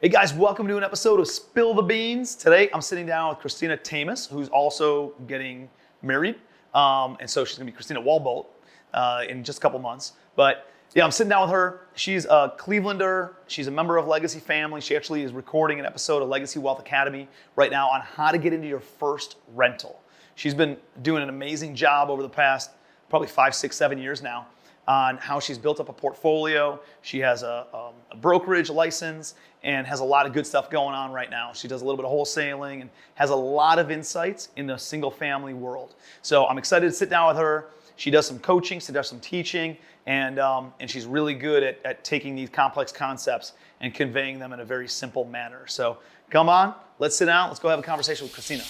Hey guys, welcome to an episode of Spill the Beans. Today I'm sitting down with Christina Tamas, who's also getting married. And so she's gonna be Christina Walbolt in just a couple months. But yeah, I'm sitting down with her. She's a Clevelander. She's a member of Legacy Family. She actually is recording an episode of Legacy Wealth Academy right now on how to get into your first rental. She's been doing an amazing job over the past probably 5, 6, 7 years now on how she's built up a portfolio. She has a brokerage license and has a lot of good stuff going on right now. She does a little bit of wholesaling and has a lot of insights in the single family world. So I'm excited to sit down with her. She does some coaching, she does some teaching, and she's really good at taking these complex concepts and conveying them in a very simple manner. So come on, let's sit down, let's go have a conversation with Christina.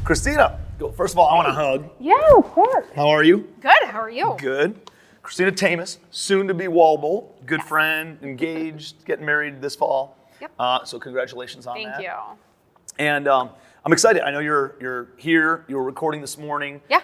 Christina, first of all, I want to hug. Yeah, of course. How are you? Good, how are you? Good. Christina Tamas, soon to be Walbolt, good friend, engaged, getting married this fall. Yep. So congratulations on that. Thank you. And I'm excited. I know you're here. You were recording this morning. Yeah.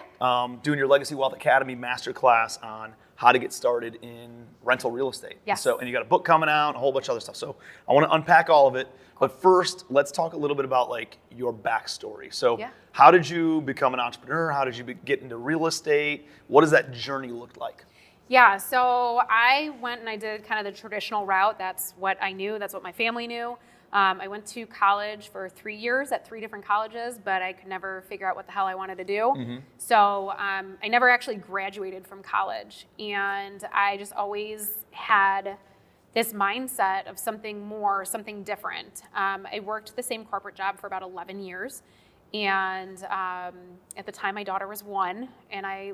Doing your Legacy Wealth Academy masterclass on how to get started in rental real estate. Yes. And you got a book coming out, a whole bunch of other stuff. So I want to unpack all of it. But first, let's talk a little bit about like your backstory. So how did you become an entrepreneur? How did you get into real estate? What does that journey look like? Yeah, so I went and I did kind of the traditional route. That's what I knew. That's what my family knew. I went to college for 3 years at 3 different colleges, but I could never figure out what the hell I wanted to do. Mm-hmm. So I never actually graduated from college. And I just always had this mindset of something more, something different. I worked the same corporate job for about 11 years. And at the time, my daughter was 1, and I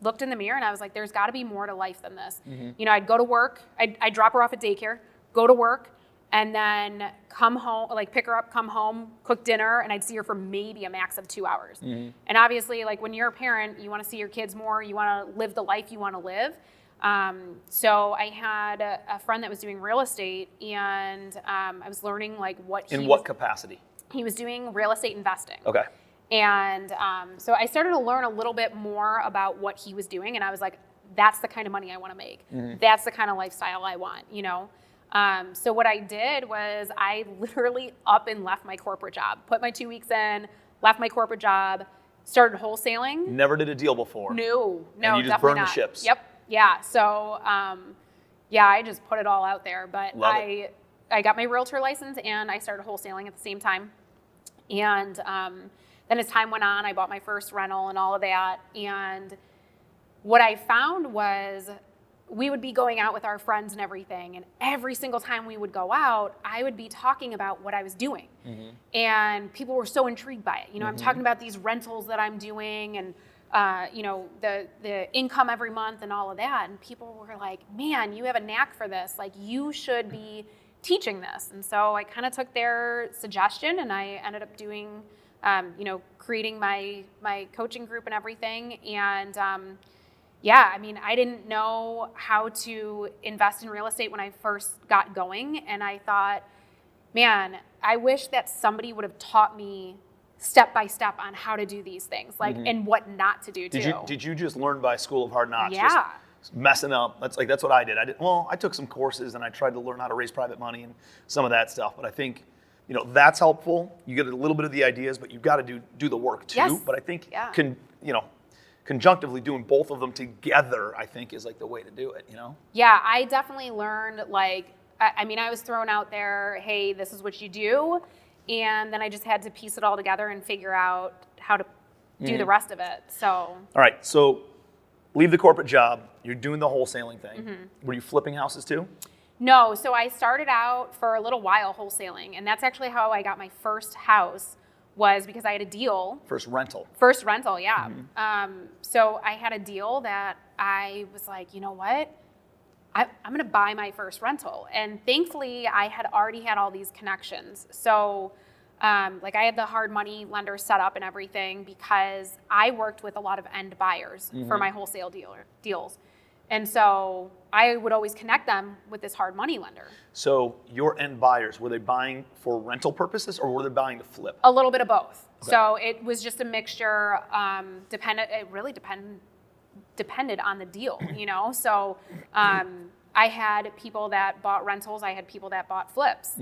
looked in the mirror and I was like, there's gotta be more to life than this. Mm-hmm. You know, I'd go to work, I'd drop her off at daycare, go to work, and then come home, like pick her up, come home, cook dinner, and I'd see her for maybe a max of 2 hours. Mm-hmm. And obviously, like when you're a parent, you wanna see your kids more, you wanna live the life you wanna live. So I had a friend that was doing real estate, and I was learning like what capacity? He was doing real estate investing. Okay. And so I started to learn a little bit more about what he was doing, and I was like, that's the kind of money I want to make. Mm-hmm. That's the kind of lifestyle I want, you know? So what I did was I literally up and left my corporate job, put my 2 weeks in, left my corporate job, started wholesaling. Never did a deal before. No, and you just burned the ships. Yep. Yeah. So, I just put it all out there, but I got my realtor license and I started wholesaling at the same time. And, then as time went on, I bought my first rental and all of that. And what I found was we would be going out with our friends and everything. And every single time we would go out, I would be talking about what I was doing. Mm-hmm. And people were so intrigued by it. You know, mm-hmm. I'm talking about these rentals that I'm doing and, the income every month and all of that. And people were like, man, you have a knack for this. Like, you should be teaching this. And so I kind of took their suggestion and I ended up doing creating my coaching group and everything. And I didn't know how to invest in real estate when I first got going. And I thought, man, I wish that somebody would have taught me step by step on how to do these things, like, mm-hmm. and what not to do too. Did you just learn by School of Hard Knocks? Yeah. Just messing up. That's what I did. I took some courses and I tried to learn how to raise private money and some of that stuff. But I think, that's helpful. You get a little bit of the ideas, but you've got to do the work too. Yes. But I think, conjunctively doing both of them together, I think is like the way to do it, Yeah, I definitely learned I was thrown out there, hey, this is what you do. And then I just had to piece it all together and figure out how to do the rest of it. So. All right. So leave the corporate job. You're doing the wholesaling thing. Mm-hmm. Were you flipping houses too? No. So I started out for a little while wholesaling. And that's actually how I got my first house, was because I had a deal. First rental, yeah. Mm-hmm. So I had a deal that I was like, you know what? I'm going to buy my first rental. And thankfully, I had already had all these connections. So I had the hard money lender set up and everything because I worked with a lot of end buyers mm-hmm. for my wholesale deals. And so I would always connect them with this hard money lender. So your end buyers, were they buying for rental purposes or were they buying to flip? A little bit of both. Okay. So it was just a mixture. It really depended depended on the deal, So I had people that bought rentals. I had people that bought flips.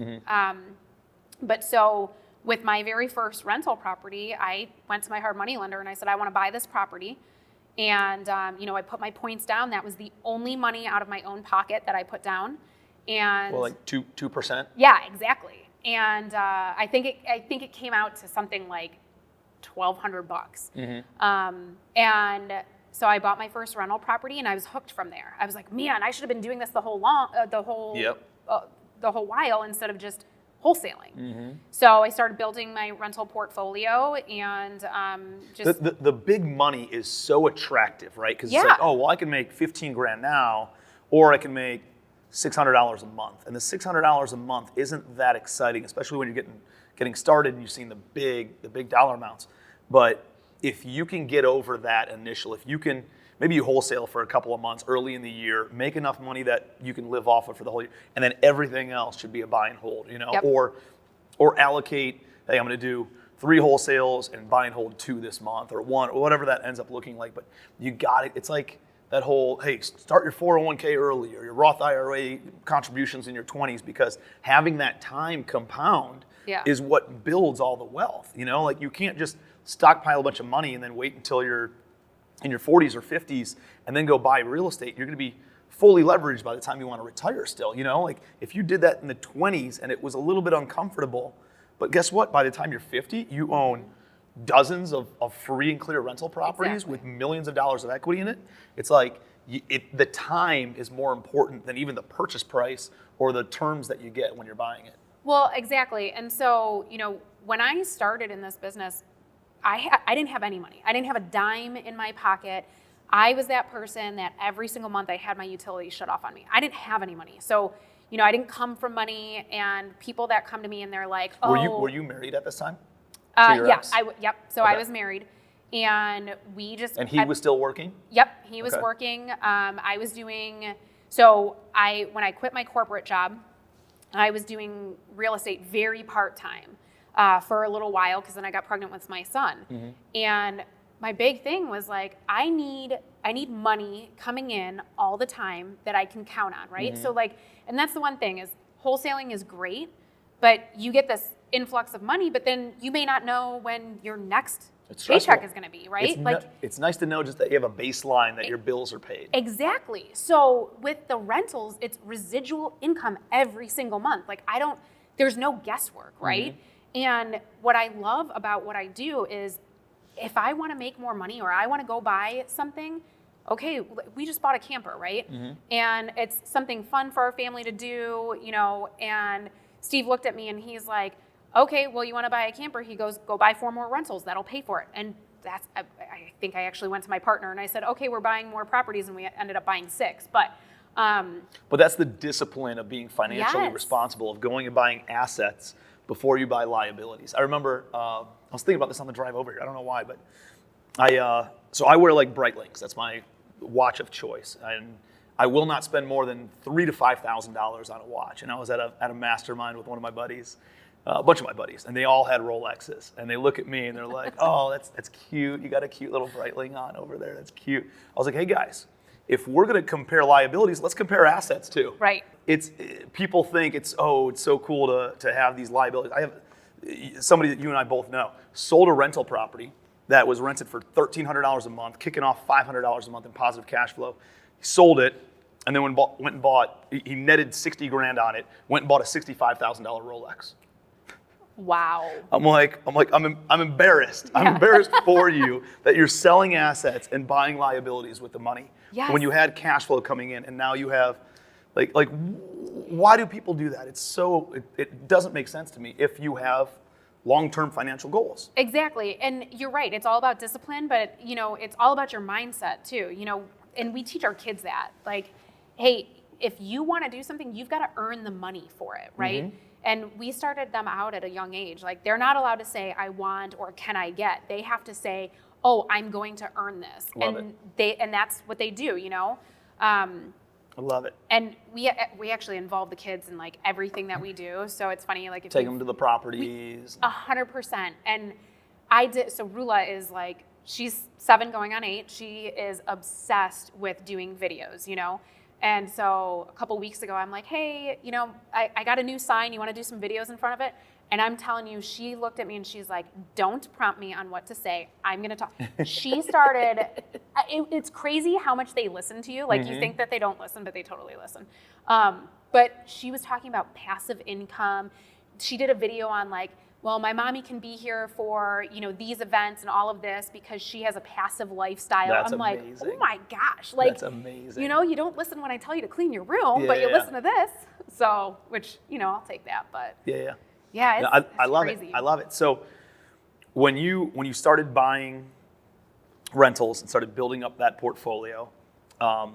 But so with my very first rental property, I went to my hard money lender and I said, I want to buy this property. And, I put my points down. That was the only money out of my own pocket that I put down. And well, like 2%? Yeah, exactly. And I think it came out to something like $1,200. And so I bought my first rental property and I was hooked from there. I was like, man, I should have been doing this the whole while instead of just wholesaling. So I started building my rental portfolio and just the big money is so attractive, right? Because it's like, oh, well, I can make 15 grand now, or I can make $600 a month, and the $600 a month isn't that exciting, especially when you're getting started and you've seen the big dollar amounts. But if you can get over that initial, if you can, maybe you wholesale for a couple of months early in the year, make enough money that you can live off of for the whole year, and then everything else should be a buy and hold, or allocate, hey, I'm going to do 3 wholesales and buy and hold 2 this month, or 1, or whatever that ends up looking like. But you got it. It's like that whole, hey, start your 401k early, or your Roth IRA contributions in your 20s, because having that time compound is what builds all the wealth. Like you can't just stockpile a bunch of money and then wait until you're in your 40s or 50s and then go buy real estate. You're going to be fully leveraged by the time you want to retire still. Like if you did that in the 20s and it was a little bit uncomfortable, but guess what? By the time you're 50, you own dozens of free and clear rental properties with millions of dollars of equity in it. It's like the time is more important than even the purchase price or the terms that you get when you're buying it. Well, exactly. And so, when I started in this business, I didn't have any money. I didn't have a dime in my pocket. I was that person that every single month I had my utilities shut off on me. I didn't have any money. So, I didn't come from money, and people that come to me and they're like, oh. Were you married at this time? Yeah. So I was married, and we just. And he was still working? Yep. He was working. I was doing, when I quit my corporate job, I was doing real estate very part-time. For a little while, because then I got pregnant with my son. And my big thing was like, I need money coming in all the time that I can count on, right? So and that's the one thing is wholesaling is great, but you get this influx of money, but then you may not know when your next paycheck is going to be, right? It's nice to know just that you have a baseline that your bills are paid. Exactly. So with the rentals, it's residual income every single month. There's no guesswork, right? And what I love about what I do is if I want to make more money or I want to go buy something, okay, we just bought a camper, right? And it's something fun for our family to do, and Steve looked at me and he's like, okay, well, you want to buy a camper? He goes, go buy 4 more rentals. That'll pay for it. And I think I actually went to my partner and I said, okay, we're buying more properties, and we ended up buying 6. But that's the discipline of being financially responsible, of going and buying assets before you buy liabilities. I remember, I was thinking about this on the drive over here. I don't know why, but I wear like Breitlinks. That's my watch of choice. And I will not spend more than $3,000 to $5,000 on a watch. And I was at a mastermind with one of my buddies, a bunch of my buddies, and they all had Rolexes. And they look at me and they're like, oh, that's cute. You got a cute little Breitling on over there. That's cute. I was like, hey guys, if we're going to compare liabilities, let's compare assets too. Right. People think it's so cool to have these liabilities. I have somebody that you and I both know sold a rental property that was rented for $1,300 a month, kicking off $500 a month in positive cash flow. He sold it, and then he netted 60 grand on it, went and bought a $65,000 Rolex. Wow. I'm embarrassed. I'm embarrassed for you that you're selling assets and buying liabilities with the money. Yes. When you had cash flow coming in, and now you have, why do people do that? It doesn't make sense to me if you have long-term financial goals. Exactly, and you're right. It's all about discipline, but it's all about your mindset too. And we teach our kids that, hey, if you want to do something, you've got to earn the money for it, right? And we started them out at a young age. They're not allowed to say, I want or can I get. They have to say, oh, I'm going to earn this. Love it. And that's what they do, I love it. And we actually involve the kids in everything that we do. So it's funny, take them to the properties. 100%. And I did. So Rula is she's 7 going on 8. She is obsessed with doing videos, And so a couple weeks ago, I'm like, hey, I got a new sign. You want to do some videos in front of it? And I'm telling you, she looked at me and she's like, don't prompt me on what to say. I'm going to talk. She started, it's crazy how much they listen to you. Like you think that they don't listen, but they totally listen. But she was talking about passive income. She did a video on like, well, my mommy can be here for, these events and all of this because she has a passive lifestyle. That's I'm amazing. like, oh my gosh. Like, that's amazing. You don't listen when I tell you to clean your room, but you listen to this. So, which, I'll take that, but. Yeah, it's I love crazy. it. I love it. So when you started buying rentals and started building up that portfolio, and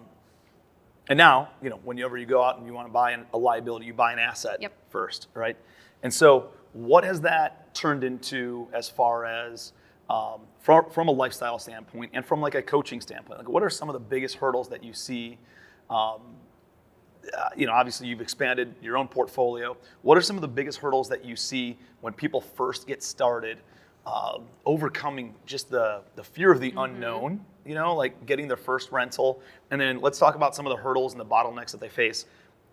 now, whenever you go out and you want to buy a liability, you buy an asset first, right? And so what has that turned into as far as from a lifestyle standpoint and from like a coaching standpoint? Like what are some of the biggest hurdles that you see? Obviously you've expanded your own portfolio. What are some of the biggest hurdles that you see when people first get started, overcoming just the fear of the unknown, like getting their first rental? And then let's talk about some of the hurdles and the bottlenecks that they face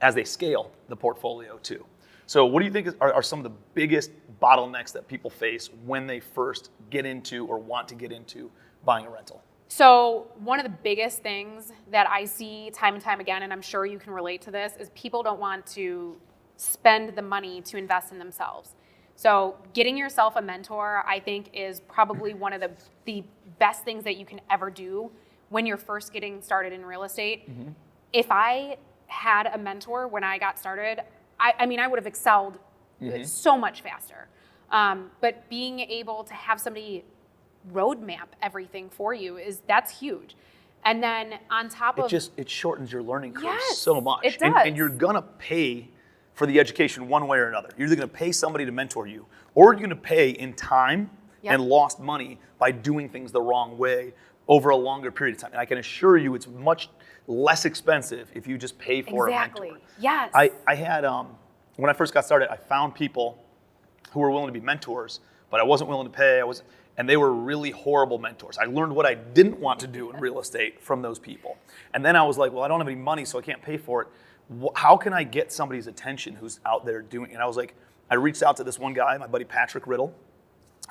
as they scale the portfolio too. So what do you think are some of the biggest bottlenecks that people face when they first get into or want to get into buying a rental? So one of the biggest things that I see time and time again, and I'm sure you can relate to this, is people don't want to spend the money to invest in themselves. So getting yourself a mentor, I think, is probably one of the best things that you can ever do when you're first getting started in real estate. If I had a mentor when I got started, I would have excelled so much faster. But being able to have somebody roadmap everything for you that's huge. And then on top of it shortens your learning curve Yes, so much. it does. And you're gonna pay for the education one way or another. You're either gonna pay somebody to mentor you, or you're gonna pay in time and lost money by doing things the wrong way over a longer period of time. And I can assure you it's much less expensive if you just pay for a mentor. Yes. I had, when I first got started, I found people who were willing to be mentors, but I wasn't willing to pay. And they were really horrible mentors. I learned what I didn't want to do in real estate from those people. And then I was like, well, I don't have any money, so I can't pay for it. How can I get somebody's attention who's out there doing it? And I was like, I reached out to this one guy, my buddy Patrick Riddle,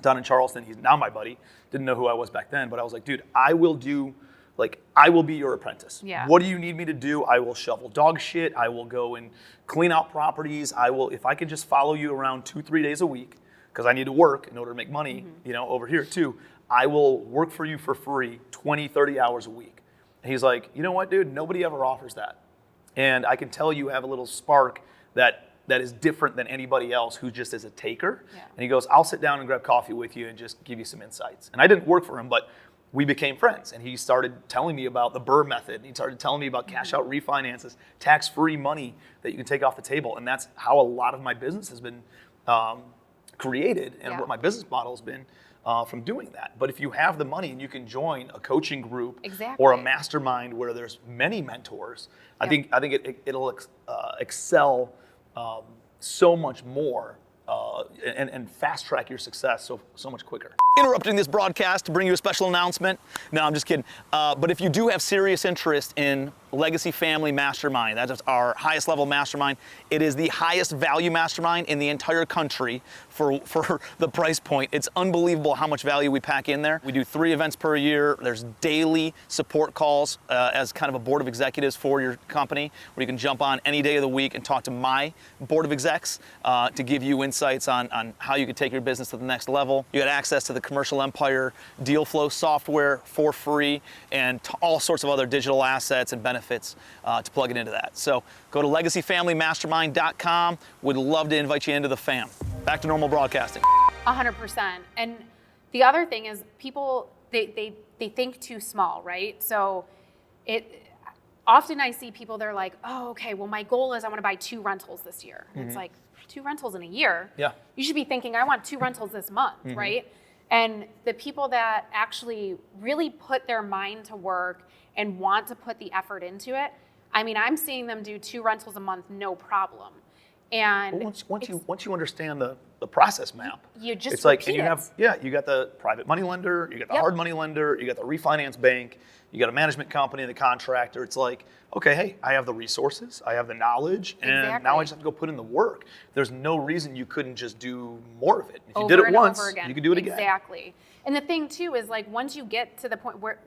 down in Charleston. He's now my buddy. Didn't know who I was back then, but I was like, dude, I will be your apprentice. Yeah. What do you need me to do? I will shovel dog shit. I will go and clean out properties. If I could just follow you around 2-3 days a week, because I need to work in order to make money, over here too, I will work for you for free 20-30 hours a week. And he's like, you know what, dude? Nobody ever offers that. And I can tell you have a little spark that is different than anybody else who just is a taker. Yeah. And he goes, I'll sit down and grab coffee with you and just give you some insights. And I didn't work for him, but we became friends. And he started telling me about the BRRRR method. And he started telling me about cash out refinances, tax-free money that you can take off the table. And that's how a lot of my business has been created and what my business model has been from doing that. But if you have the money and you can join a coaching group or a mastermind where there's many mentors, I think it'll excel so much more and fast track your success so much quicker. Interrupting this broadcast to bring you a special announcement. No, I'm just kidding. But if you do have serious interest in Legacy Family Mastermind, that is our highest level mastermind. It is the highest value mastermind in the entire country for the price point. It's unbelievable how much value we pack in there. We do 3 events per year. There's daily support calls as kind of a board of executives for your company, where you can jump on any day of the week and talk to my board of execs to give you insights on how you can take your business to the next level. You got access to the Commercial Empire deal flow software for free and all sorts of other digital assets and benefits to plug it into that. So go to legacyfamilymastermind.com. Would love to invite you into the fam. Back to normal broadcasting. 100%. And the other thing is people, they think too small, right? So often I see people, they're like, oh, okay, well, my goal is I want to buy 2 rentals this year. And it's like, 2 rentals in a year? Yeah. You should be thinking, I want 2 rentals this month, right? And the people that actually really put their mind to work and want to put the effort into it, I'm seeing them do 2 rentals a month, no problem. And Well, once you understand the process map, you just it's like, repeat you got the private money lender, you got the hard money lender, you got the refinance bank, you got a management company, the contractor. It's like, okay, hey, I have the resources, I have the knowledge, and now I just have to go put in the work. There's no reason you couldn't just do more of it. If you did it once, you could do it again. Exactly. And the thing too is like once you get to the point where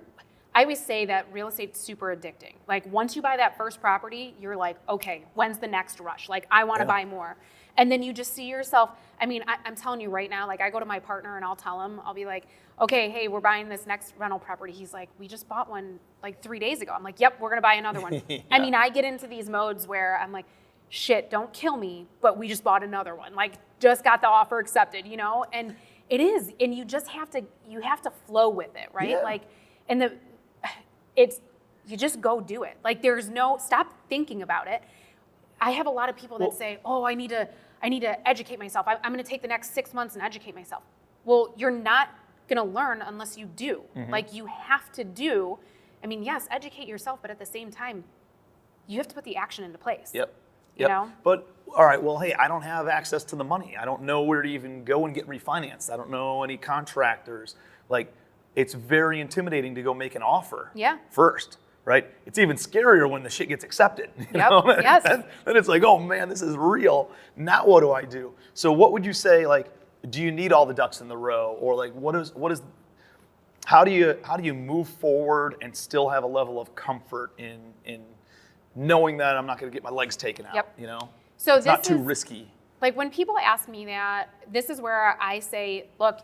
I always say that real estate's super addicting. Like once you buy that first property, you're like, okay, when's the next rush? Like I want to buy more. And then you just see yourself. I mean, I'm telling you right now, like I go to my partner and I'll tell him, I'll be like, okay, hey, we're buying this next rental property. He's like, we just bought one like 3 days ago. I'm like, yep, we're going to buy another one. I mean, I get into these modes where I'm like, shit, don't kill me, but we just bought another one. Like just got the offer accepted, you know? And it is, and you just have to flow with it, right? Yeah. Like, and you just go do it. Like there's no, stop thinking about it. I have a lot of people that say, oh, I need to educate myself. I'm going to take the next 6 months and educate myself. Well, you're not going to learn unless you do. Like you have to do. I mean, yes, educate yourself, but at the same time, you have to put the action into place. Yep. You know? But all right, well, hey, I don't have access to the money. I don't know where to even go and get refinanced. I don't know any contractors. Like, it's very intimidating to go make an offer first, right? It's even scarier when the shit gets accepted. You know? Yes. Then it's like, oh man, this is real. Now what do I do? So what would you say, like, do you need all the ducks in the row? Or like, how do you move forward and still have a level of comfort in knowing that I'm not going to get my legs taken out, you know? So it's not too risky. Like when people ask me that, this is where I say, look,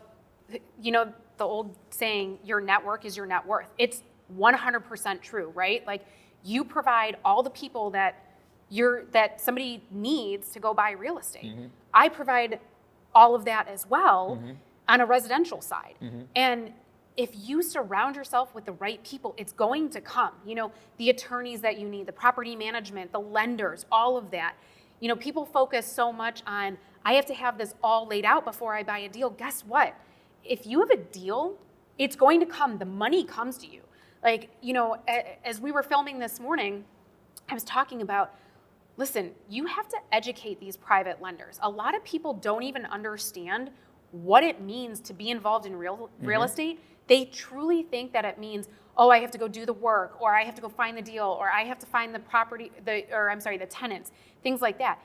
you know, the old saying, your network is your net worth. It's 100% true, right? Like you provide all the people that somebody needs to go buy real estate. I provide all of that as well on a residential side. And if you surround yourself with the right people, it's going to come. You know, the attorneys that you need, the property management, the lenders, all of that. You know, people focus so much on, I have to have this all laid out before I buy a deal. Guess what? If you have a deal, it's going to come. The money comes to you. Like, you know, as we were filming this morning, I was talking about, listen, you have to educate these private lenders. A lot of people don't even understand what it means to be involved in real estate. They truly think that it means, oh, I have to go do the work, or I have to go find the deal, or I have to find the the tenants, things like that.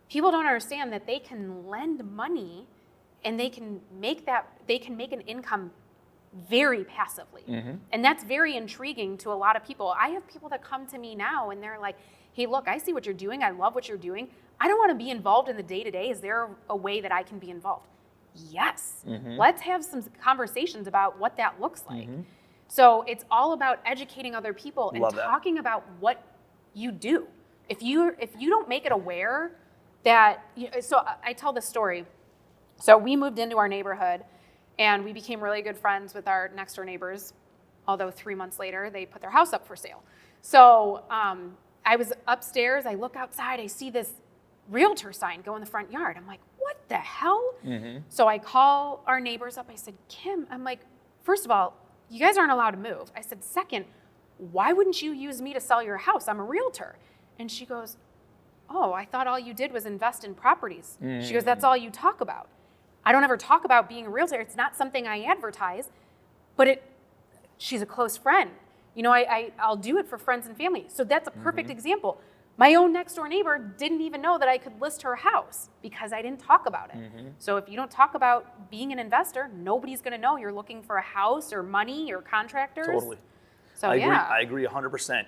People don't understand that they can lend money and they can make an income very passively. And that's very intriguing to a lot of people. I have people that come to me now and they're like, hey, look, I see what you're doing. I love what you're doing. I don't want to be involved in the day-to-day. Is there a way that I can be involved? Yes. Let's have some conversations about what that looks like. So it's all about educating other people and talking about what you do. If you don't make it aware that, so I tell this story. So we moved into our neighborhood and we became really good friends with our next door neighbors. Although 3 months later, they put their house up for sale. So I was upstairs, I look outside, I see this realtor sign go in the front yard. I'm like, what the hell? So I call our neighbors up. I said, Kim, I'm like, first of all, you guys aren't allowed to move. I said, second, why wouldn't you use me to sell your house? I'm a realtor. And she goes, oh, I thought all you did was invest in properties. She goes, that's all you talk about. I don't ever talk about being a realtor. It's not something I advertise, but she's a close friend. You know, I'll do it for friends and family. So that's a perfect example. My own next door neighbor didn't even know that I could list her house because I didn't talk about it. So if you don't talk about being an investor, nobody's going to know you're looking for a house or money or contractors. Totally. So I agree 100%.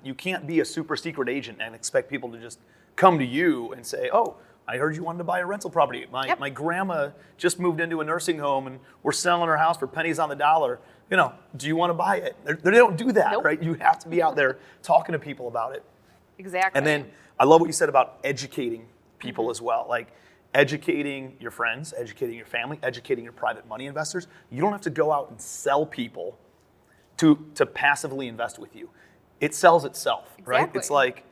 You can't be a super secret agent and expect people to just come to you and say, oh, I heard you wanted to buy a rental property. My grandma just moved into a nursing home and we're selling her house for pennies on the dollar. You know, do you want to buy it? They don't do that, right? You have to be out there talking to people about it. Exactly. And then I love what you said about educating people as well. Like educating your friends, educating your family, educating your private money investors. You don't have to go out and sell people to passively invest with you. It sells itself, right? It's like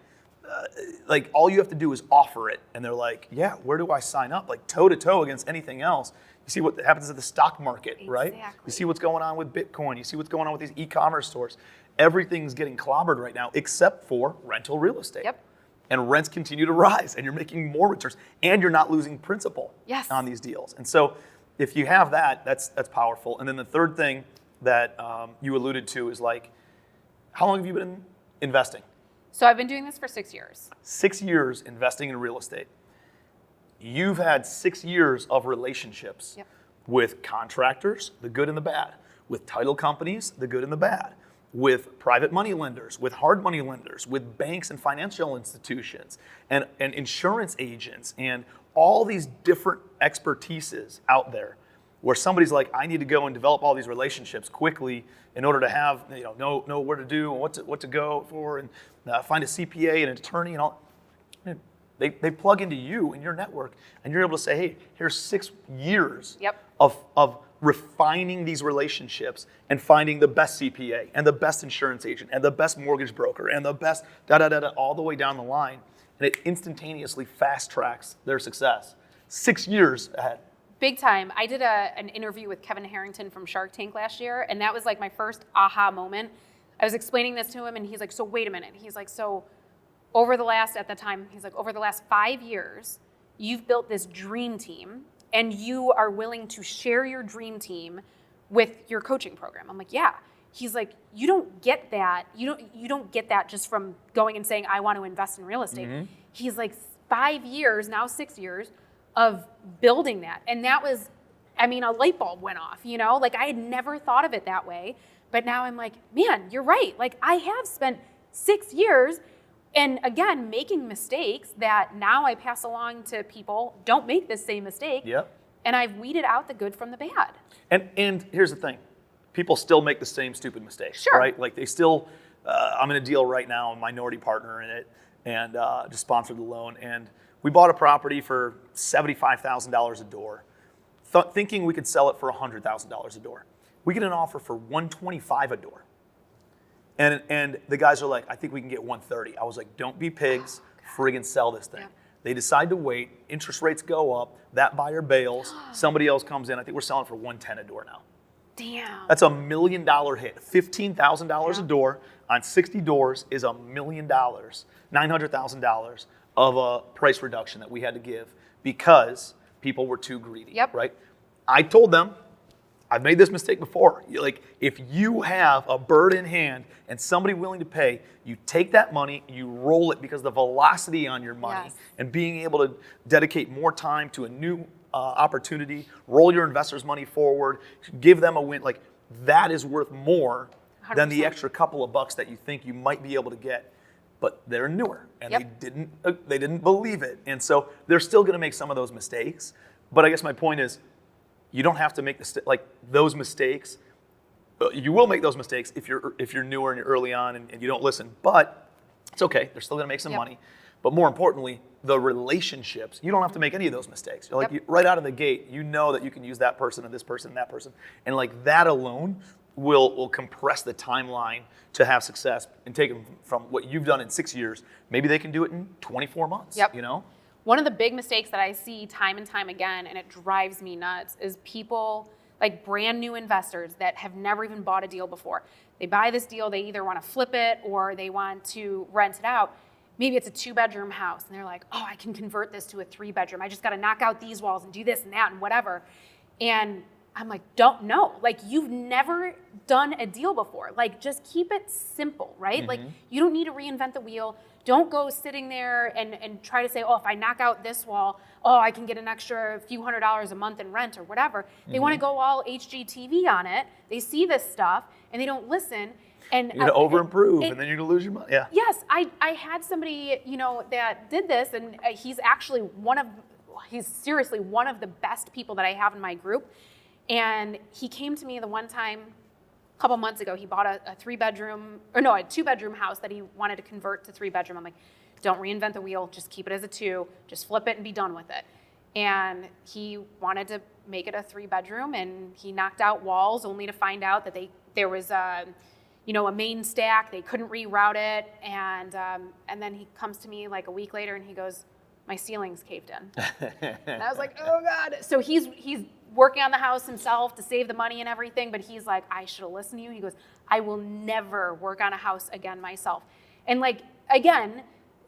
all you have to do is offer it. And they're like, yeah, where do I sign up? Like toe to toe against anything else. You see what happens at the stock market, right? You see what's going on with Bitcoin. You see what's going on with these e-commerce stores. Everything's getting clobbered right now except for rental real estate. and rents continue to rise, and you're making more returns, and you're not losing principal Yes. on these deals. And so if you have that, that's powerful. And then the third thing that you alluded to is like, how long have you been investing? So I've been doing this for 6 years. 6 years investing in real estate. You've had 6 years of relationships Yep. with contractors, the good and the bad, with title companies, the good and the bad, with private money lenders, with hard money lenders, with banks and financial institutions, and insurance agents, and all these different expertises out there where somebody's like, I need to go and develop all these relationships quickly in order to have, know where to do and what to go for, and find a CPA and an attorney and all. Man, they plug into you and your network, and you're able to say, hey, here's 6 years Yep. of refining these relationships and finding the best CPA and the best insurance agent and the best mortgage broker and the best all the way down the line. And it instantaneously fast tracks their success. 6 years ahead. Big time. I did an interview with Kevin Harrington from Shark Tank last year, and that was like my first aha moment. I was explaining this to him, and he's like, so wait a minute. He's like, so over the last 5 years, you've built this dream team, and you are willing to share your dream team with your coaching program. I'm like, yeah. He's like, you don't get that. You don't get that just from going and saying, I want to invest in real estate. Mm-hmm. He's like 5 years, now 6 years of building that. And that was, a light bulb went off, like I had never thought of it that way. But now I'm like, man, you're right. Like I have spent 6 years and again, making mistakes that now I pass along to people. Don't make this same mistake. Yep. And I've weeded out the good from the bad. And here's the thing. People still make the same stupid mistakes, Sure. right? Like they still, I'm in a deal right now, a minority partner in it, and just sponsored the loan. And we bought a property for $75,000 a door, thinking we could sell it for $100,000 a door. We get an offer for $125,000 a door. And the guys are like, I think we can get $130,000. I was like, don't be pigs, friggin' sell this thing. Yeah. They decide to wait, interest rates go up, that buyer bails, somebody else comes in. I think we're selling for $110,000 a door now. Damn. That's $1 million hit. $15,000 a door on 60 doors is $1 million, $900,000 of a price reduction that we had to give because people were too greedy. Yep. Right? I told them, I've made this mistake before. Like, if you have a bird in hand and somebody willing to pay, you take that money, you roll it because the velocity on your money Yes. and being able to dedicate more time to a new opportunity, roll your investors' money forward, give them a win. Like that is worth more than the 100%. extra couple of bucks that you think you might be able to get. But they're newer and Yep. they didn't believe it, and so they're still going to make some of those mistakes. But I guess my point is, you don't have to make those mistakes. You will make those mistakes if you're newer and you're early on and you don't listen. But it's okay. They're still going to make some Yep. money. But more importantly, the relationships, you don't have to make any of those mistakes. You're like, Yep. right out of the gate, you know that you can use that person and this person and that person. And like that alone will compress the timeline to have success and take them from what you've done in 6 years. Maybe they can do it in 24 months, Yep. One of the big mistakes that I see time and time again, and it drives me nuts, is people, like brand new investors that have never even bought a deal before. They buy this deal, they either want to flip it or they want to rent it out. Maybe it's a 2-bedroom house, and they're like, oh, I can convert this to a 3-bedroom. I just got to knock out these walls and do this and that and whatever. And I'm like, don't know. Like, you've never done a deal before. Like, just keep it simple, right? Mm-hmm. Like, you don't need to reinvent the wheel. Don't go sitting there and try to say, oh, if I knock out this wall, oh, I can get an extra few $100s a month in rent or whatever. They want to go all HGTV on it. They see this stuff, and they don't listen. And You're going to over-improve, and then you're going to lose your money. Yeah. Yes, I had somebody, that did this, and he's seriously one of the best people that I have in my group. And he came to me the one time, a couple months ago, he bought a 2-bedroom house that he wanted to convert to 3-bedroom. I'm like, don't reinvent the wheel, just keep it as a 2, just flip it and be done with it. And he wanted to make it a 3-bedroom, and he knocked out walls only to find out that there was a main stack, they couldn't reroute it, and then he comes to me like a week later and he goes, my ceiling's caved in. And I was like, oh God. So he's working on the house himself to save the money and everything, but he's like, I should have listened to you. He goes, I will never work on a house again myself. And like, again,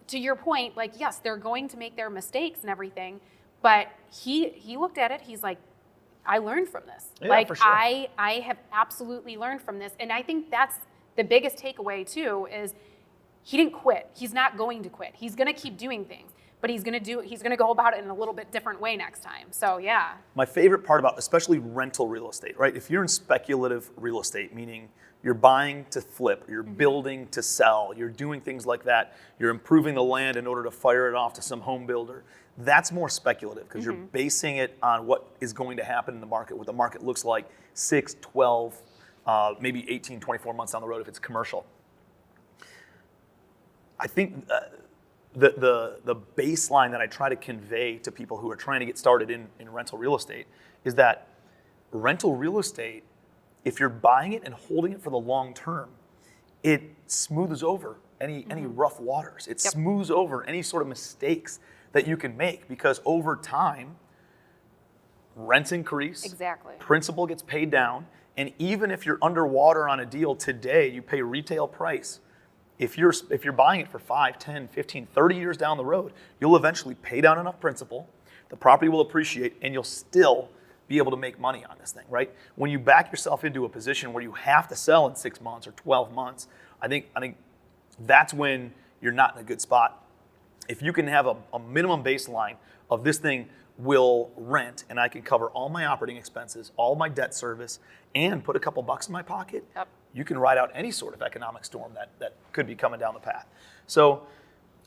to your point, like, yes, they're going to make their mistakes and everything, but he looked at it, he's like, I learned from this. Yeah, like, for sure. I have absolutely learned from this. And I think that's the biggest takeaway too, is he didn't quit. He's not going to quit. He's going to keep doing things, but he's going to go about it in a little bit different way next time. So yeah. My favorite part about especially rental real estate, right? If you're in speculative real estate, meaning you're buying to flip, you're building to sell, you're doing things like that, you're improving the land in order to fire it off to some home builder, that's more speculative because you're basing it on what is going to happen in the market, what the market looks like 6, 12, maybe 18, 24 months down the road if it's commercial. I think the baseline that I try to convey to people who are trying to get started in rental real estate is that rental real estate, if you're buying it and holding it for the long term, it smooths over any rough waters. It smooths over any sort of mistakes that you can make because over time, rents increase, principal gets paid down, and even if you're underwater on a deal today, you pay retail price. If you're buying it for 5, 10, 15, 30 years down the road, you'll eventually pay down enough principal, the property will appreciate, and you'll still be able to make money on this thing, right? When you back yourself into a position where you have to sell in 6 months or 12 months, I think that's when you're not in a good spot. If you can have a minimum baseline of this thing will rent and I can cover all my operating expenses, all my debt service, and put a couple bucks in my pocket, you can ride out any sort of economic storm that could be coming down the path. So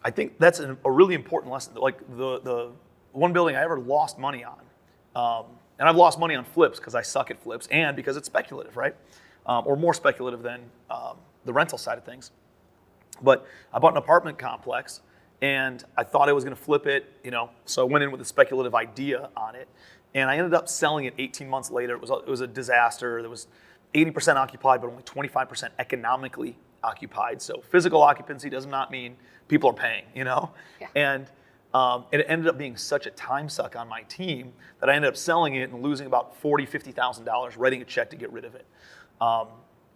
I think that's a really important lesson. Like the one building I ever lost money on, and I've lost money on flips because I suck at flips and because it's speculative, right? Or more speculative than the rental side of things. But I bought an apartment complex and I thought I was going to flip it, so I went in with a speculative idea on it, and I ended up selling it 18 months later. It was a disaster. There was 80% occupied, but only 25% economically occupied. So physical occupancy does not mean people are paying, Yeah. And it ended up being such a time suck on my team that I ended up selling it and losing about $40,000, $50,000, writing a check to get rid of it. But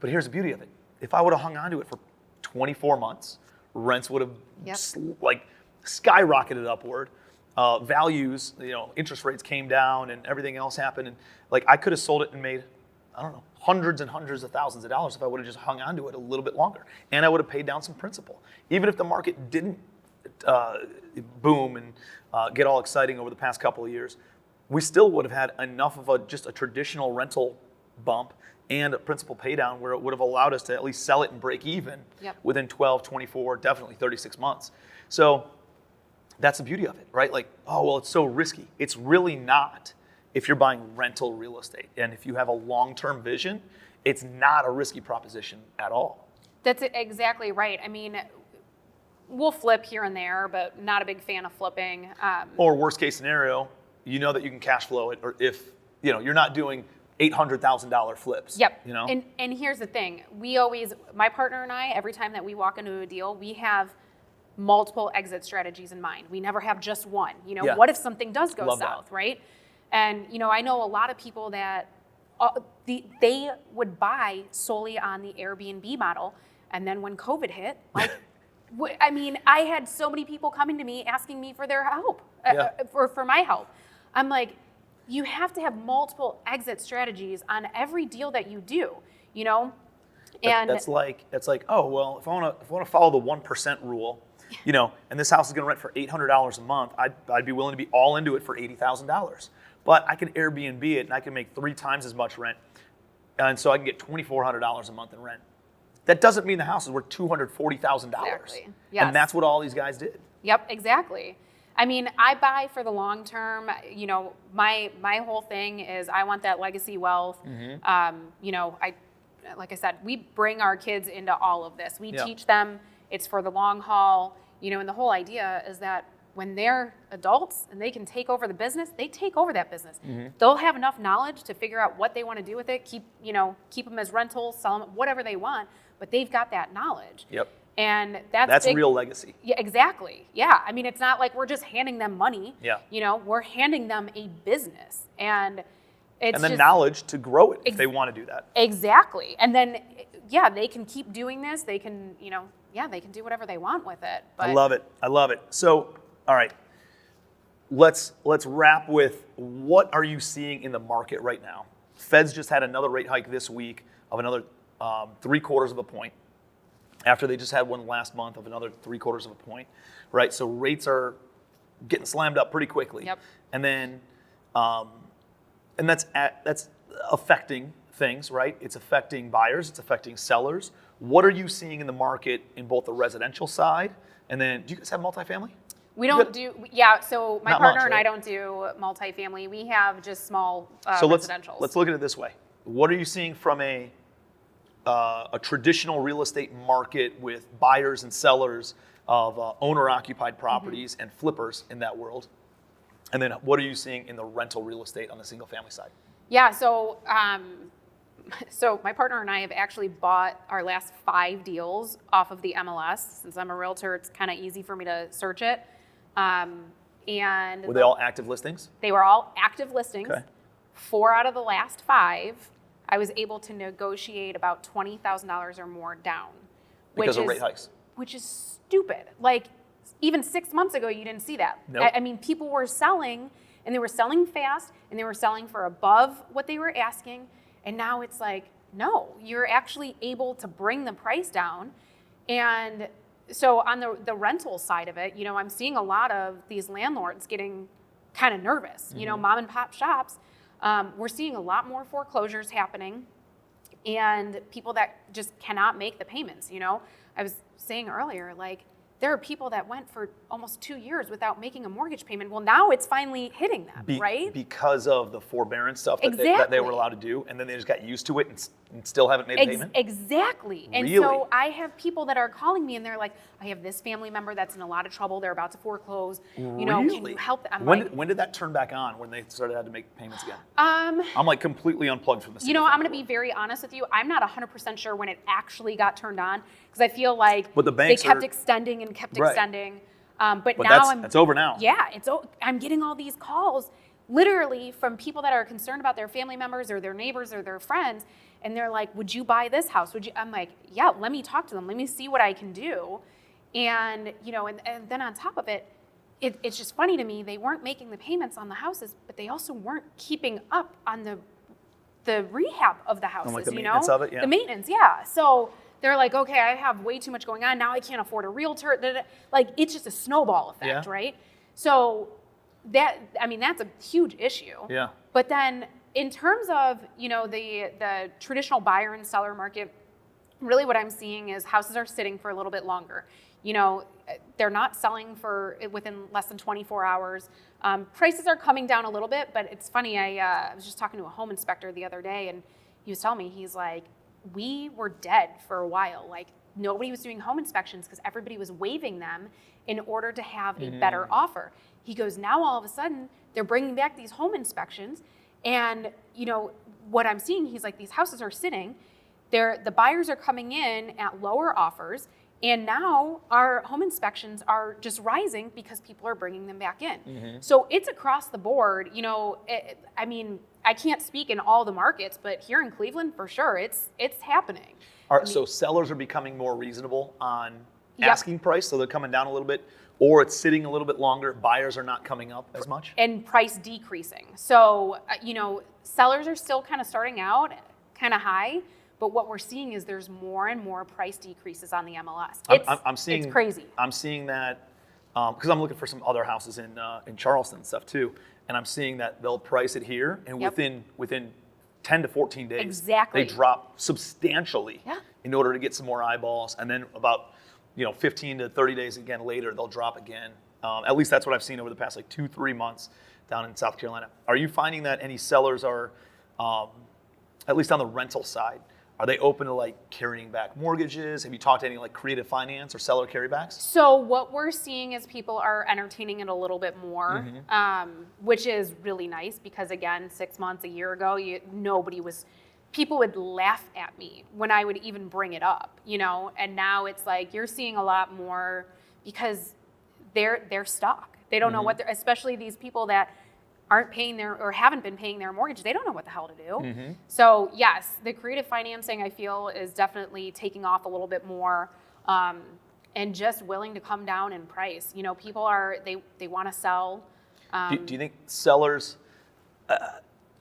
here's the beauty of it. If I would have hung on to it for 24 months, rents would have skyrocketed upward. Values, interest rates came down and everything else happened. And I could have sold it and made, I don't know, hundreds and hundreds of thousands of dollars if I would have just hung on to it a little bit longer. And I would have paid down some principal. Even if the market didn't boom and get all exciting over the past couple of years, we still would have had enough of just a traditional rental bump and a principal pay down where it would have allowed us to at least sell it and break even within 12, 24, definitely 36 months. So that's the beauty of it, right? It's so risky. It's really not if you're buying rental real estate. And if you have a long-term vision, it's not a risky proposition at all. That's exactly right. I mean, we'll flip here and there, but not a big fan of flipping. Or worst case scenario, that you can cash flow it, or if you're not doing $800,000 flips. And here's the thing. My partner and I, every time that we walk into a deal, we have multiple exit strategies in mind. We never have just one. What if something does go south, right? And, I know a lot of people that they would buy solely on the Airbnb model. And then when COVID hit, I had so many people coming to me asking me for their help, for my help. I'm like, you have to have multiple exit strategies on every deal that you do, And that's like, oh, well, if I want to follow the 1% rule, and this house is going to rent for $800 a month, I'd be willing to be all into it for $80,000. But I can Airbnb it and I can make 3 times as much rent, and so I can get $2,400 a month in rent. That doesn't mean the house is worth $240,000. Exactly. Yes. And that's what all these guys did. Yep, exactly. I mean, I buy for the long term. My whole thing is I want that legacy wealth. Like I said, we bring our kids into all of this. We teach them it's for the long haul. And the whole idea is that when they're adults and they can take over the business, they take over that business. They'll have enough knowledge to figure out what they want to do with it. Keep them as rentals, sell them, whatever they want. But they've got that knowledge. Yep. And that's real legacy. Yeah, exactly. Yeah. I mean, it's not like we're just handing them money. Yeah. We're handing them a business. And it's the knowledge to grow it if they want to do that. Exactly. And then, they can keep doing this. They can, they can do whatever they want with it. But I love it. So, all right, let's wrap with what are you seeing in the market right now? Fed's just had another rate hike this week of another 3/4 of a point, after they just had one last month of another 3/4 of a point, right? So rates are getting slammed up pretty quickly. Yep. And then, and that's affecting things, right? It's affecting buyers, it's affecting sellers. What are you seeing in the market in both the residential side, and then do you guys have multifamily? we don't do, so my Not partner much, and I right? don't do multifamily. We have just small So residentials. let's look at it this way. What are you seeing from a traditional real estate market with buyers and sellers of owner-occupied properties and flippers in that world? And then what are you seeing in the rental real estate on the single-family side? Yeah, so my partner and I have actually bought our last 5 deals off of the MLS. Since I'm a realtor, it's kind of easy for me to search it. And Were they all active listings? they were all active listings. Okay. 4 out of the last 5, I was able to negotiate about $20,000 or more down. Because of rate hikes. Which is stupid. Like, even 6 months ago, you didn't see that. Nope. I mean, people were selling, and they were selling fast, and they were selling for above what they were asking. And now it's like, no, you're actually able to bring the price down. And so on the rental side of it, I'm seeing a lot of these landlords getting kind of nervous. Mom and pop shops. We're seeing a lot more foreclosures happening, and people that just cannot make the payments. I was saying earlier, like, there are people that went for almost 2 years without making a mortgage payment. Well, now it's finally hitting them, right? Because of the forbearance stuff that, Exactly. that they were allowed to do, and then they just got used to it and still haven't made a payment? Exactly. And Really? so I have people that are calling me, and they're like, I have this family member that's in a lot of trouble. They're about to foreclose. Can you help them? I'm When did that turn back on, when they started had to make payments again? I'm I'm completely unplugged from the I'm going to be very honest with you. I'm not 100% sure when it actually got turned on, because I feel like But the banks they kept are- extending and kept Right. extending. But But now that's over now. Yeah, I'm getting all these calls literally from people that are concerned about their family members or their neighbors or their friends, and they're like, would you buy this house? Would you? I'm like, yeah, let me talk to them. Let me see what I can do. And, and then on top of it, it's just funny to me, they weren't making the payments on the houses, but they also weren't keeping up on the rehab of the houses, like the maintenance of it, yeah. The maintenance, yeah. So they're like, okay, I have way too much going on. Now I can't afford a realtor. Like, it's just a snowball effect, Yeah. right? So that's a huge issue. Yeah. But then in terms of, the traditional buyer and seller market, really what I'm seeing is houses are sitting for a little bit longer. They're not selling for within less than 24 hours. Prices are coming down a little bit, but it's funny. I was just talking to a home inspector the other day, and he was telling me, he's like, we were dead for a while. Like, nobody was doing home inspections because everybody was waiving them in order to have a better offer. He goes, now all of a sudden they're bringing back these home inspections, and what I'm seeing, he's like, these houses are sitting. The buyers are coming in at lower offers, and now our home inspections are just rising because people are bringing them back in. So it's across the board. I can't speak in all the markets, but here in Cleveland, for sure, it's happening. So sellers are becoming more reasonable on Yep. asking price, so they're coming down a little bit, or it's sitting a little bit longer. Buyers are not coming up as much. And price decreasing. So, sellers are still kind of starting out kind of high, but what we're seeing is there's more and more price decreases on the MLS. It's crazy. I'm seeing that because I'm looking for some other houses in Charleston and stuff too, and I'm seeing that they'll price it here, and Yep. within 10 to 14 days, Exactly. they drop substantially Yeah. in order to get some more eyeballs, and then about 15 to 30 days again later, they'll drop again. At least that's what I've seen over the past 2-3 months down in South Carolina. Are you finding that any sellers are, at least on the rental side, are they open to carrying back mortgages? Have you talked to any creative finance or seller carrybacks? So what we're seeing is people are entertaining it a little bit more, which is really nice because, again, 6 months, a year ago, people would laugh at me when I would even bring it up, and now it's like you're seeing a lot more because they're stuck. They don't know what especially these people that aren't paying or haven't been paying their mortgage, they don't know what the hell to do. So yes, the creative financing, I feel, is definitely taking off a little bit more. and just willing to come down in price. You know, people they want to sell. Do you think sellers,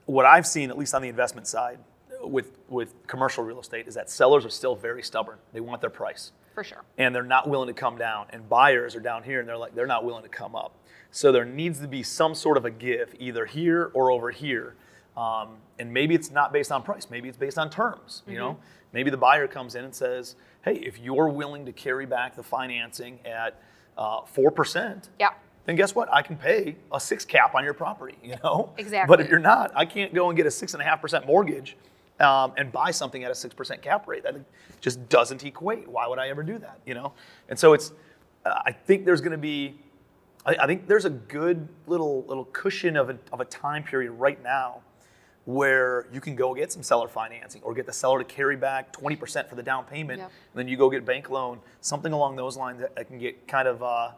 what I've seen, at least on the investment side, with commercial real estate, is that sellers are still very stubborn. They want their price. For sure. And they're not willing to come down. And buyers are down here and they're not willing to come up. So there needs to be some sort of a give, either here or over here. And maybe it's not based on price. Maybe it's based on terms. You know, maybe the buyer comes in and says, hey, if you're willing to carry back the financing at 4%, then guess what? I can pay a 6 cap on your property, you know? Exactly. But if you're not, I can't go and get a 6.5% mortgage and buy something at a 6% cap rate. That just doesn't equate. Why would I ever do that, you know? And so it's, I think there's going to be, I think there's a good little cushion of a time period right now where you can go get some seller financing or get the seller to carry back 20% for the down payment, and then you go get a bank loan, something along those lines that can get kind of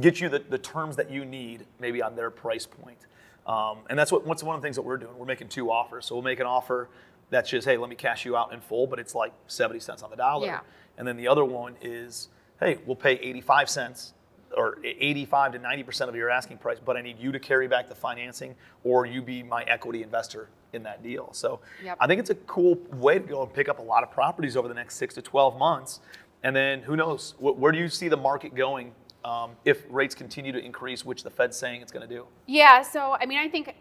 get you the terms that you need maybe on their price point. And that's what's one of the things that we're doing. We're making 2 offers. So we'll make an offer that's just, hey, let me cash you out in full, but it's like 70 cents on the dollar. Yeah. And then the other one is, hey, we'll pay 85 cents or 85 to 90% of your asking price, but I need you to carry back the financing or you be my equity investor in that deal. So I think it's a cool way to go and pick up a lot of properties over the next 6 to 12 months. And then who knows, where do you see the market going if rates continue to increase, which the Fed's saying it's going to do? Yeah, so I mean, I think,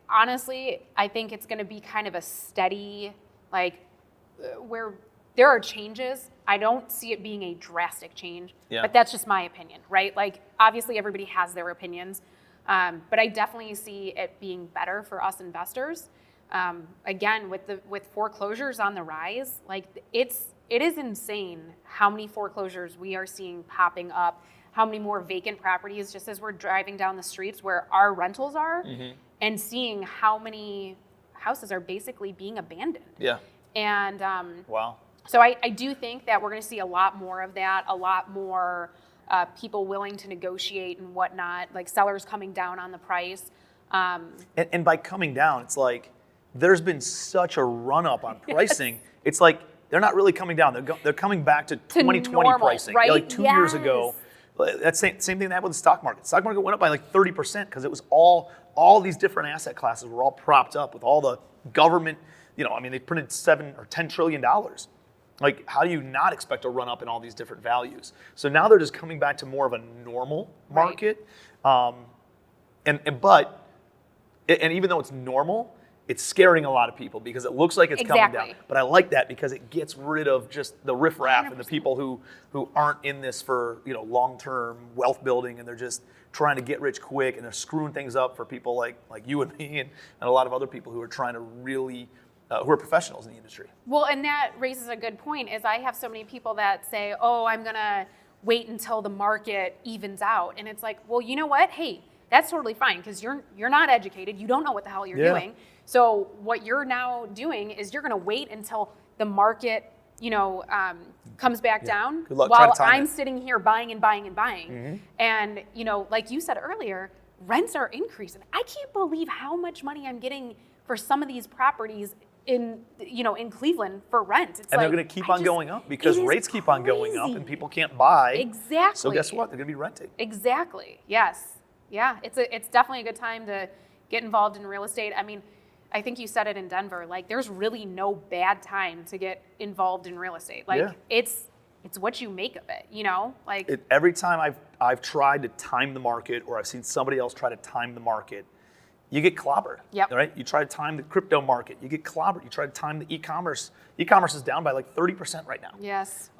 honestly, I think it's going to be kind of a steady, like, where there are changes. I don't see it being a drastic change, but that's just my opinion, right? Like, obviously everybody has their opinions, but I definitely see it being better for us investors. Again, with foreclosures on the rise, like it is insane how many foreclosures we are seeing popping up, how many more vacant properties just as we're driving down the streets where our rentals are, and seeing how many houses are basically being abandoned. Yeah. And wow. So I do think that we're going to see a lot more of that, a lot more people willing to negotiate and whatnot, like sellers coming down on the price. And by coming down, it's like there's been such a run up on pricing. It's like they're not really coming down. They're coming back to 2020 normal, pricing, right? like 2 years ago. That's same thing that happened with the stock market. The stock market went up by like 30% because it was all these different asset classes were all propped up with all the government. You know, I mean, they printed $7 or $10 trillion. Like, how do you not expect a run up in all these different values? So now they're just coming back to more of a normal market. Right. And even though it's normal, it's scaring a lot of people because it looks like it's coming down. But I like that because it gets rid of just the riffraff 100%. And the people who aren't in this for, you know, long-term wealth building, and they're just trying to get rich quick, and they're screwing things up for people like you and me and a lot of other people who are trying to really who are professionals in the industry. Well, and that raises a good point, is I have so many people that say, oh, I'm going to wait until the market evens out. And it's like, well, you know what? Hey, that's totally fine because you're not educated. You don't know what the hell you're doing. So what you're now doing is you're going to wait until the market, you know, comes back down Good luck while I'm sitting here buying and buying and buying. Mm-hmm. And, you know, like you said earlier, rents are increasing. I can't believe how much money I'm getting for some of these properties in Cleveland for rent. It's and they're going to keep on going up because rates keep on going up and people can't buy. Exactly. So guess what? They're going to be renting. Exactly. Yes. Yeah. It's definitely a good time to get involved in real estate. I mean, I think you said it in Denver. Like, there's really no bad time to get involved in real estate. Like, it's what you make of it. You know, like every time I've tried to time the market, or I've seen somebody else try to time the market, you get clobbered, right? You try to time the crypto market, you get clobbered. You try to time the e-commerce. E-commerce is down by like 30% right now. Yes.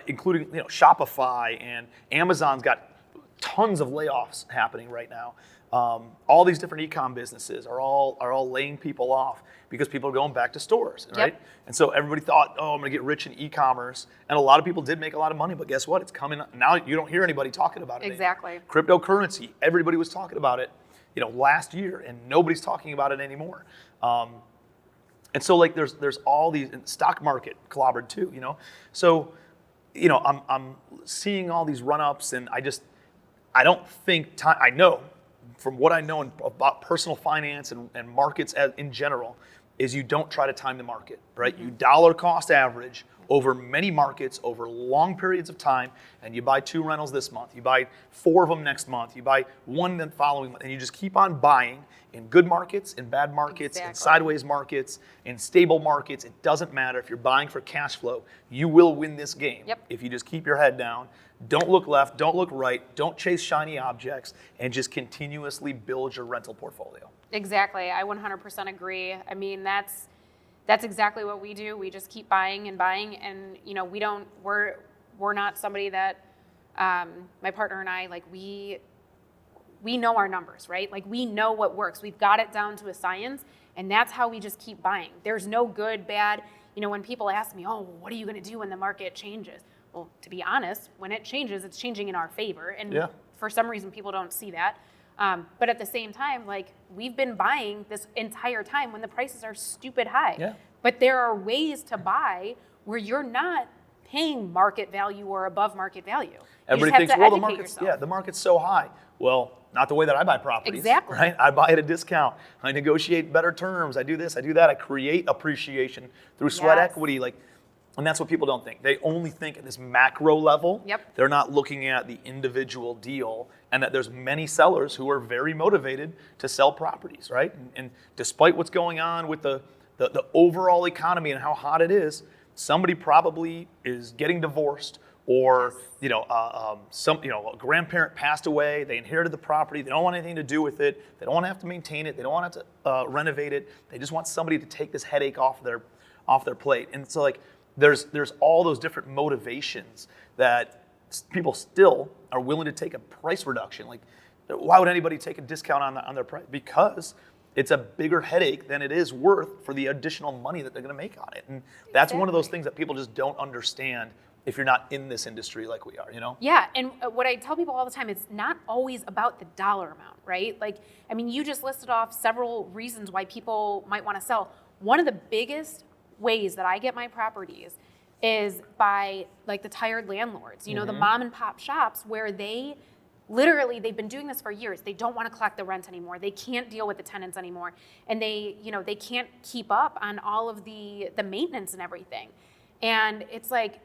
Including, you know, Shopify, and Amazon's got tons of layoffs happening right now. All these different e-com businesses are all laying people off because people are going back to stores, right? And so everybody thought, oh, I'm going to get rich in e-commerce, and a lot of people did make a lot of money. But guess what? It's coming now. You don't hear anybody talking about it. Exactly. Anymore. Cryptocurrency. Everybody was talking about it, you know, last year, and nobody's talking about it anymore. And so like there's all these, stock market clobbered too, you know. So, you know, I'm seeing all these run-ups, and I don't think I know from what I know about personal finance and markets in general, is you don't try to time the market, right? You dollar cost average over many markets, over long periods of time, and you buy 2 rentals this month, you buy 4 of them next month, you buy 1 the following month, and you just keep on buying in good markets, in bad markets, in sideways markets, in stable markets. It doesn't matter. If you're buying for cash flow, you will win this game. If you just keep your head down, don't look left, don't look right, don't chase shiny objects, and just continuously build your rental portfolio. Exactly. I 100% agree. I mean, that's exactly what we do. We just keep buying and buying, and we're not somebody that my partner and I, like, we know our numbers, right? Like, we know what works. We've got it down to a science, and that's how we just keep buying. There's no good, bad. When people ask me, oh, what are you going to do when the market changes? Well, to be honest, when it changes, it's changing in our favor, and for some reason people don't see that. But at the same time, like, we've been buying this entire time when the prices are stupid high. But there are ways to buy where you're not paying market value or above market value. Everybody thinks, well, the market's so high. Well, not the way that I buy properties. Exactly. Right? I buy at a discount. I negotiate better terms. I do this, I do that. I create appreciation through sweat equity. And that's what people don't think. They only think at this macro level. They're not looking at the individual deal, and that there's many sellers who are very motivated to sell properties, right? And despite what's going on with the overall economy and how hot it is, somebody probably is getting divorced, or a grandparent passed away. They inherited the property. They don't want anything to do with it. They don't want to have to maintain it. They don't want to have to renovate it. They just want somebody to take this headache off their plate. And so, like, there's all those different motivations that people still are willing to take a price reduction. Like, why would anybody take a discount on their price? Because it's a bigger headache than it is worth for the additional money that they're going to make on it. And that's one of those things that people just don't understand if you're not in this industry like we are, Yeah, and what I tell people all the time, it's not always about the dollar amount, right? Like, I mean, you just listed off several reasons why people might want to sell. One of the biggest ways that I get my properties is by, like, the tired landlords, the mom and pop shops where they've been doing this for years. They don't want to collect the rent anymore. They can't deal with the tenants anymore. And they can't keep up on all of the maintenance and everything. And it's like,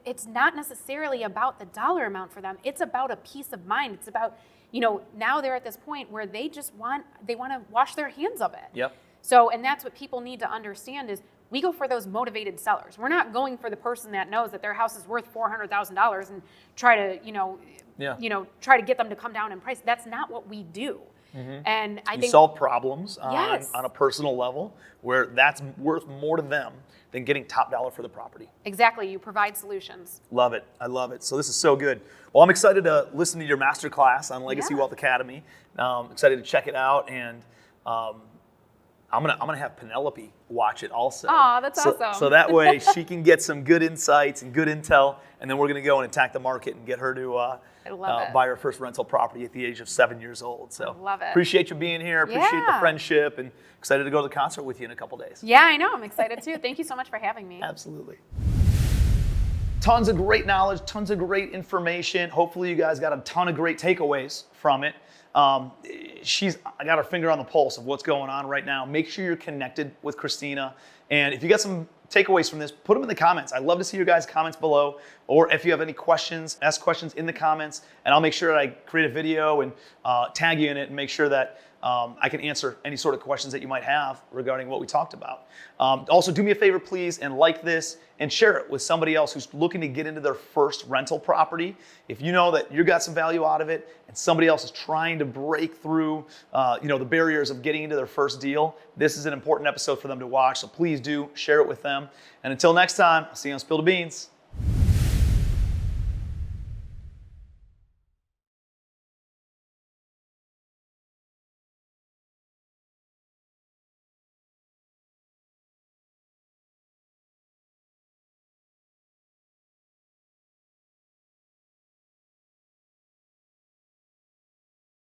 it's not necessarily about the dollar amount for them. It's about a peace of mind. It's about, now they're at this point where they want to wash their hands of it. So, and that's what people need to understand is, we go for those motivated sellers. We're not going for the person that knows that their house is worth $400,000 and try to, try to get them to come down in price. That's not what we do. And I think solve problems on a personal level where that's worth more to them than getting top dollar for the property. Exactly. You provide solutions. Love it. I love it. So this is so good. Well, I'm excited to listen to your masterclass on Legacy Wealth Academy. Excited to check it out, and I'm gonna have Penelope watch it also. Oh, that's awesome. So that way she can get some good insights and good intel, and then we're gonna go and attack the market and get her to buy her first rental property at the age of 7 years old. So love it. Appreciate you being here. Appreciate the friendship, and excited to go to the concert with you in a couple days. Yeah, I know. I'm excited too. Thank you so much for having me. Absolutely. Tons of great knowledge, tons of great information. Hopefully you guys got a ton of great takeaways from it. I got her finger on the pulse of what's going on right now. Make sure you're connected with Christina. And if you got some takeaways from this, put them in the comments. I'd love to see your guys' comments below. Or if you have any questions, ask questions in the comments, and I'll make sure that I create a video and tag you in it and make sure that I can answer any sort of questions that you might have regarding what we talked about. Also, do me a favor, please, and like this and share it with somebody else who's looking to get into their first rental property. If you know that you got some value out of it and somebody else is trying to break through the barriers of getting into their first deal, this is an important episode for them to watch. So please do share it with them. And until next time, I'll see you on Spill the Beans.